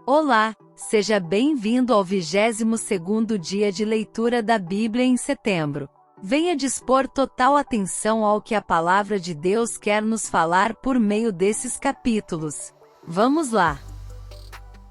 Olá, seja bem-vindo ao 22º dia de leitura da Bíblia em setembro. Venha dispor total atenção ao que a palavra de Deus quer nos falar por meio desses capítulos. Vamos lá!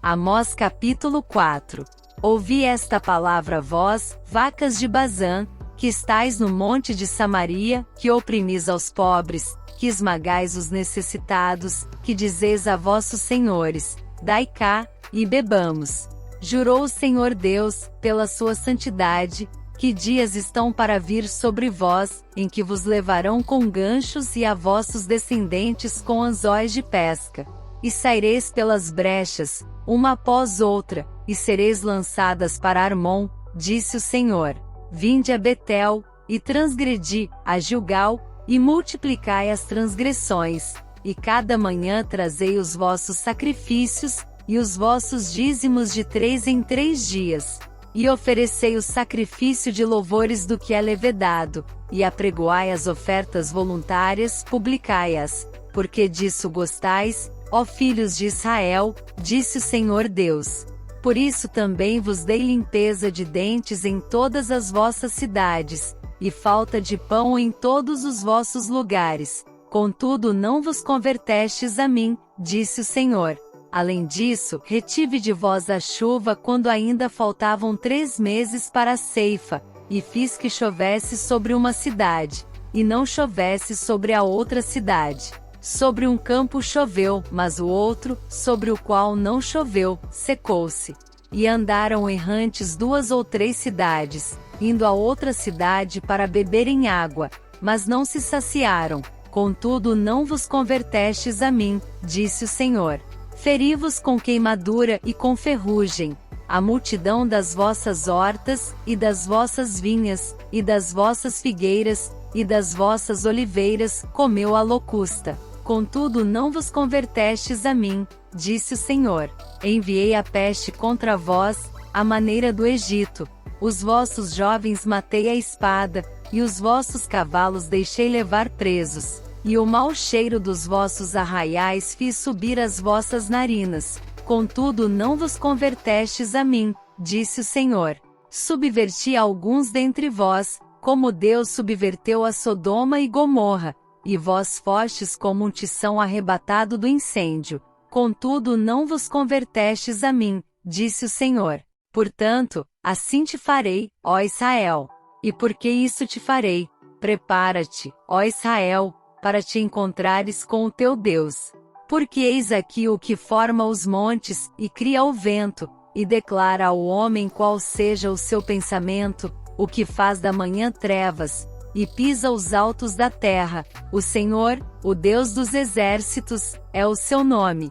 Amós capítulo 4. Ouvi esta palavra vós, vacas de Bazã, que estais no monte de Samaria, que oprimis aos pobres, que esmagais os necessitados, que dizeis a vossos senhores, dai cá, e bebamos. Jurou o Senhor Deus, pela sua santidade, que dias estão para vir sobre vós, em que vos levarão com ganchos e a vossos descendentes com anzóis de pesca. E saireis pelas brechas, uma após outra, e sereis lançadas para Armon, disse o Senhor. Vinde a Betel, e transgredi, a Gilgal, e multiplicai as transgressões, e cada manhã trazei os vossos sacrifícios, e os vossos dízimos de 3 em 3 dias. E oferecei o sacrifício de louvores do que é levedado, e apregoai as ofertas voluntárias, publicai-as, porque disso gostais, ó filhos de Israel, disse o Senhor Deus. Por isso também vos dei limpeza de dentes em todas as vossas cidades, e falta de pão em todos os vossos lugares. Contudo não vos convertestes a mim, disse o Senhor. Além disso, retive de vós a chuva quando ainda faltavam 3 meses para a ceifa, e fiz que chovesse sobre uma cidade, e não chovesse sobre a outra cidade. Sobre um campo choveu, mas o outro, sobre o qual não choveu, secou-se. E andaram errantes 2 ou 3 cidades, indo a outra cidade para beberem água, mas não se saciaram. Contudo não vos convertestes a mim, disse o Senhor. Feri-vos com queimadura e com ferrugem. A multidão das vossas hortas, e das vossas vinhas, e das vossas figueiras, e das vossas oliveiras, comeu a locusta. Contudo não vos convertestes a mim, disse o Senhor. Enviei a peste contra vós, à maneira do Egito. Os vossos jovens matei à espada, e os vossos cavalos deixei levar presos. E o mau cheiro dos vossos arraiais fiz subir as vossas narinas. Contudo não vos convertestes a mim, disse o Senhor. Subverti alguns dentre vós, como Deus subverteu a Sodoma e Gomorra, e vós fostes como um tição arrebatado do incêndio. Contudo não vos convertestes a mim, disse o Senhor. Portanto, assim te farei, ó Israel. E por que isso te farei? Prepara-te, ó Israel, para te encontrares com o teu Deus. Porque eis aqui o que forma os montes, e cria o vento, e declara ao homem qual seja o seu pensamento, o que faz da manhã trevas, e pisa os altos da terra. O Senhor, o Deus dos exércitos, é o seu nome.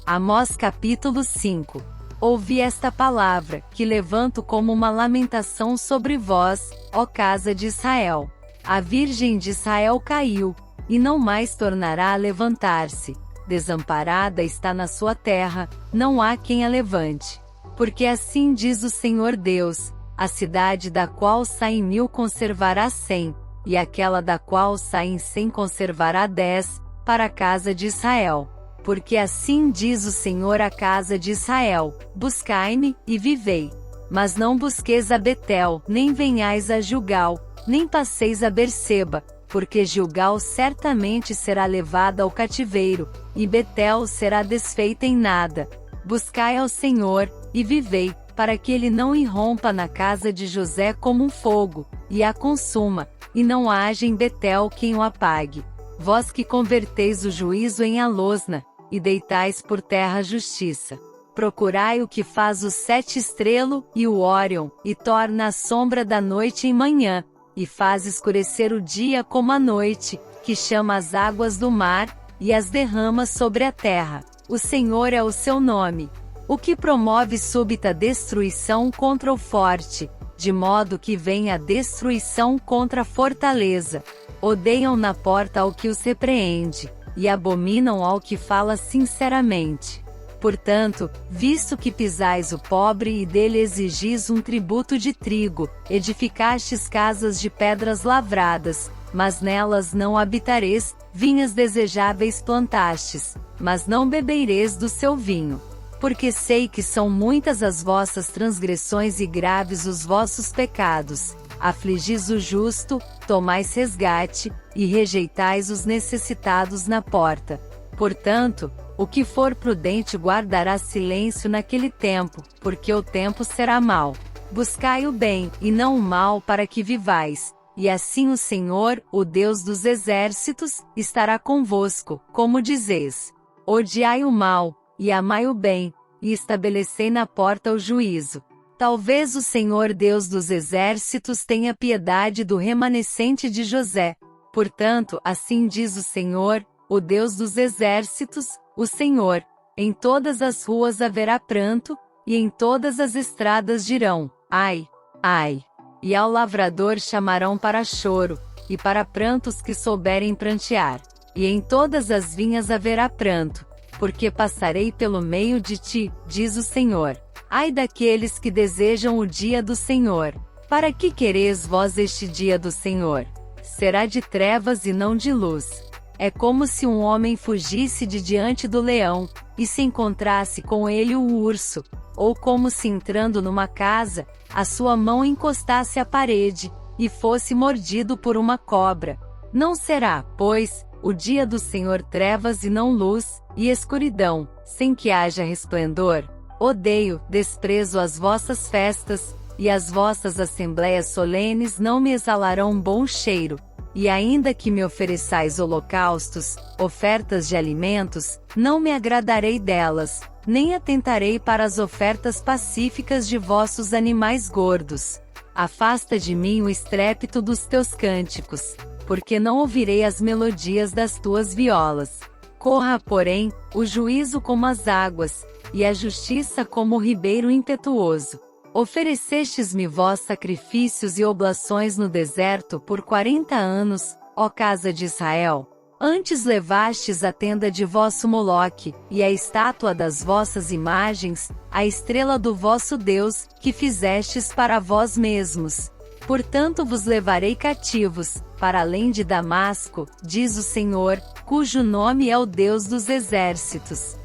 Amós capítulo 5. Ouvi esta palavra, que levanto como uma lamentação sobre vós, ó casa de Israel. A Virgem de Israel caiu, e não mais tornará a levantar-se. Desamparada está na sua terra, não há quem a levante. Porque assim diz o Senhor Deus, a cidade da qual saem 1000 conservará 100, e aquela da qual saem 100 conservará 10, para a casa de Israel. Porque assim diz o Senhor à casa de Israel, buscai-me, e vivei. Mas não busqueis a Betel, nem venhais a Gilgal, nem passeis a Berseba, porque Gilgal certamente será levada ao cativeiro, e Betel será desfeita em nada. Buscai ao Senhor, e vivei, para que ele não irrompa na casa de José como um fogo, e a consuma, e não haja em Betel quem o apague. Vós que converteis o juízo em alosna, e deitais por terra a justiça. Procurai o que faz o 7 estrelo, e o Órion, e torna a sombra da noite em manhã, e faz escurecer o dia como a noite, que chama as águas do mar, e as derrama sobre a terra. O Senhor é o seu nome. O que promove súbita destruição contra o forte, de modo que venha a destruição contra a fortaleza. Odeiam na porta ao que os repreende, e abominam ao que fala sinceramente. Portanto, visto que pisais o pobre e dele exigis um tributo de trigo, edificastes casas de pedras lavradas, mas nelas não habitareis, vinhas desejáveis plantastes, mas não bebereis do seu vinho. Porque sei que são muitas as vossas transgressões e graves os vossos pecados. Afligis o justo, tomais resgate, e rejeitais os necessitados na porta. Portanto, o que for prudente guardará silêncio naquele tempo, porque o tempo será mau. Buscai o bem, e não o mal, para que vivais. E assim o Senhor, o Deus dos exércitos, estará convosco, como dizeis. Odiai o mal, e amai o bem, e estabelecei na porta o juízo. Talvez o Senhor Deus dos exércitos tenha piedade do remanescente de José. Portanto, assim diz o Senhor, o Deus dos exércitos, o Senhor: em todas as ruas haverá pranto, e em todas as estradas dirão: ai, ai. E ao lavrador chamarão para choro, e para prantos que souberem prantear. E em todas as vinhas haverá pranto, porque passarei pelo meio de ti, diz o Senhor. Ai daqueles que desejam o dia do Senhor. Para que quereis vós este dia do Senhor? Será de trevas e não de luz. É como se um homem fugisse de diante do leão, e se encontrasse com ele o urso, ou como se entrando numa casa, a sua mão encostasse à parede, e fosse mordido por uma cobra. Não será, pois, o dia do Senhor trevas e não luz, e escuridão, sem que haja resplendor? Odeio, desprezo as vossas festas, e as vossas assembléias solenes não me exalarão bom cheiro. E ainda que me ofereçais holocaustos, ofertas de alimentos, não me agradarei delas, nem atentarei para as ofertas pacíficas de vossos animais gordos. Afasta de mim o estrépito dos teus cânticos, porque não ouvirei as melodias das tuas violas. Corra, porém, o juízo como as águas, e a justiça como o ribeiro impetuoso. Oferecestes-me vós sacrifícios e oblações no deserto por 40 anos, ó casa de Israel. Antes levastes a tenda de vosso Moloque, e a estátua das vossas imagens, a estrela do vosso Deus, que fizestes para vós mesmos. Portanto vos levarei cativos, para além de Damasco, diz o Senhor, cujo nome é o Deus dos exércitos.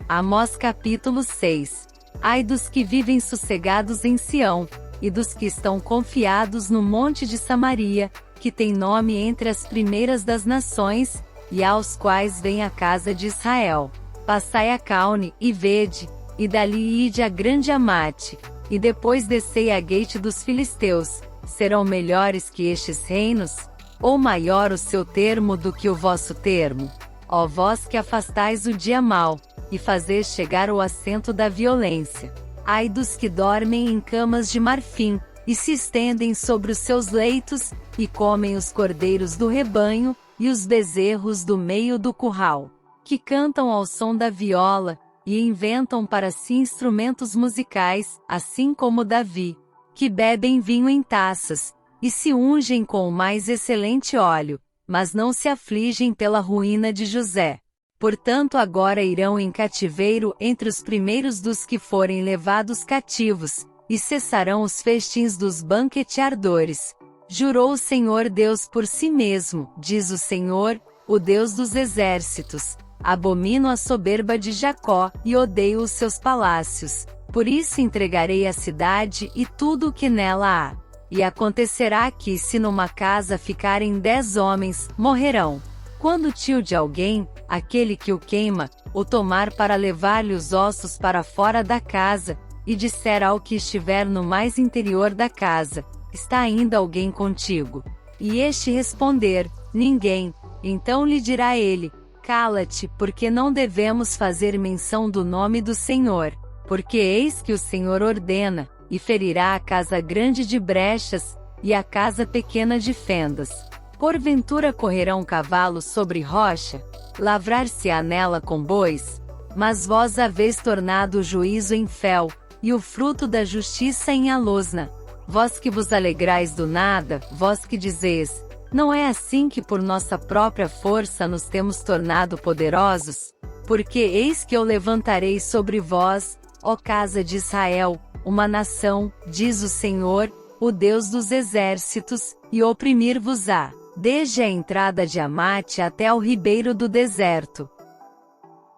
Amós capítulo 6. Ai dos que vivem sossegados em Sião, e dos que estão confiados no monte de Samaria, que tem nome entre as primeiras das nações, e aos quais vem a casa de Israel. Passai a Caune, e vede, e dali ide a grande Amate, e depois descei a Gate dos filisteus. Serão melhores que estes reinos? Ou maior o seu termo do que o vosso termo? Ó vós que afastais o dia mau, e fazeis chegar o assento da violência. Ai dos que dormem em camas de marfim, e se estendem sobre os seus leitos, e comem os cordeiros do rebanho, e os bezerros do meio do curral, que cantam ao som da viola, e inventam para si instrumentos musicais, assim como Davi, que bebem vinho em taças, e se ungem com o mais excelente óleo, mas não se afligem pela ruína de José. Portanto agora irão em cativeiro entre os primeiros dos que forem levados cativos, e cessarão os festins dos banqueteadores. Jurou o Senhor Deus por si mesmo, diz o Senhor, o Deus dos exércitos: abomino a soberba de Jacó, e odeio os seus palácios. Por isso entregarei a cidade e tudo o que nela há. E acontecerá que, se numa casa ficarem 10 homens, morrerão. Quando o tio de alguém, aquele que o queima, o tomar para levar-lhe os ossos para fora da casa, e disser ao que estiver no mais interior da casa: está ainda alguém contigo? E este responder: ninguém. Então lhe dirá ele: cala-te, porque não devemos fazer menção do nome do Senhor. Porque eis que o Senhor ordena, e ferirá a casa grande de brechas, e a casa pequena de fendas. Porventura correrão cavalos sobre rocha? Lavrar-se-á nela com bois? Mas vós haveis tornado o juízo em fel, e o fruto da justiça em alosna. Vós que vos alegrais do nada, vós que dizeis: não é assim que por nossa própria força nos temos tornado poderosos? Porque eis que eu levantarei sobre vós, ó casa de Israel, uma nação, diz o Senhor, o Deus dos exércitos, e oprimir-vos-á, desde a entrada de Amate até ao ribeiro do deserto.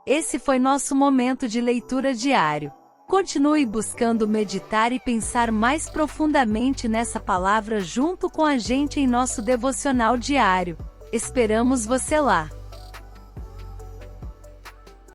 Esse foi nosso momento de leitura diário. Continue buscando meditar e pensar mais profundamente nessa palavra junto com a gente em nosso devocional diário. Esperamos você lá!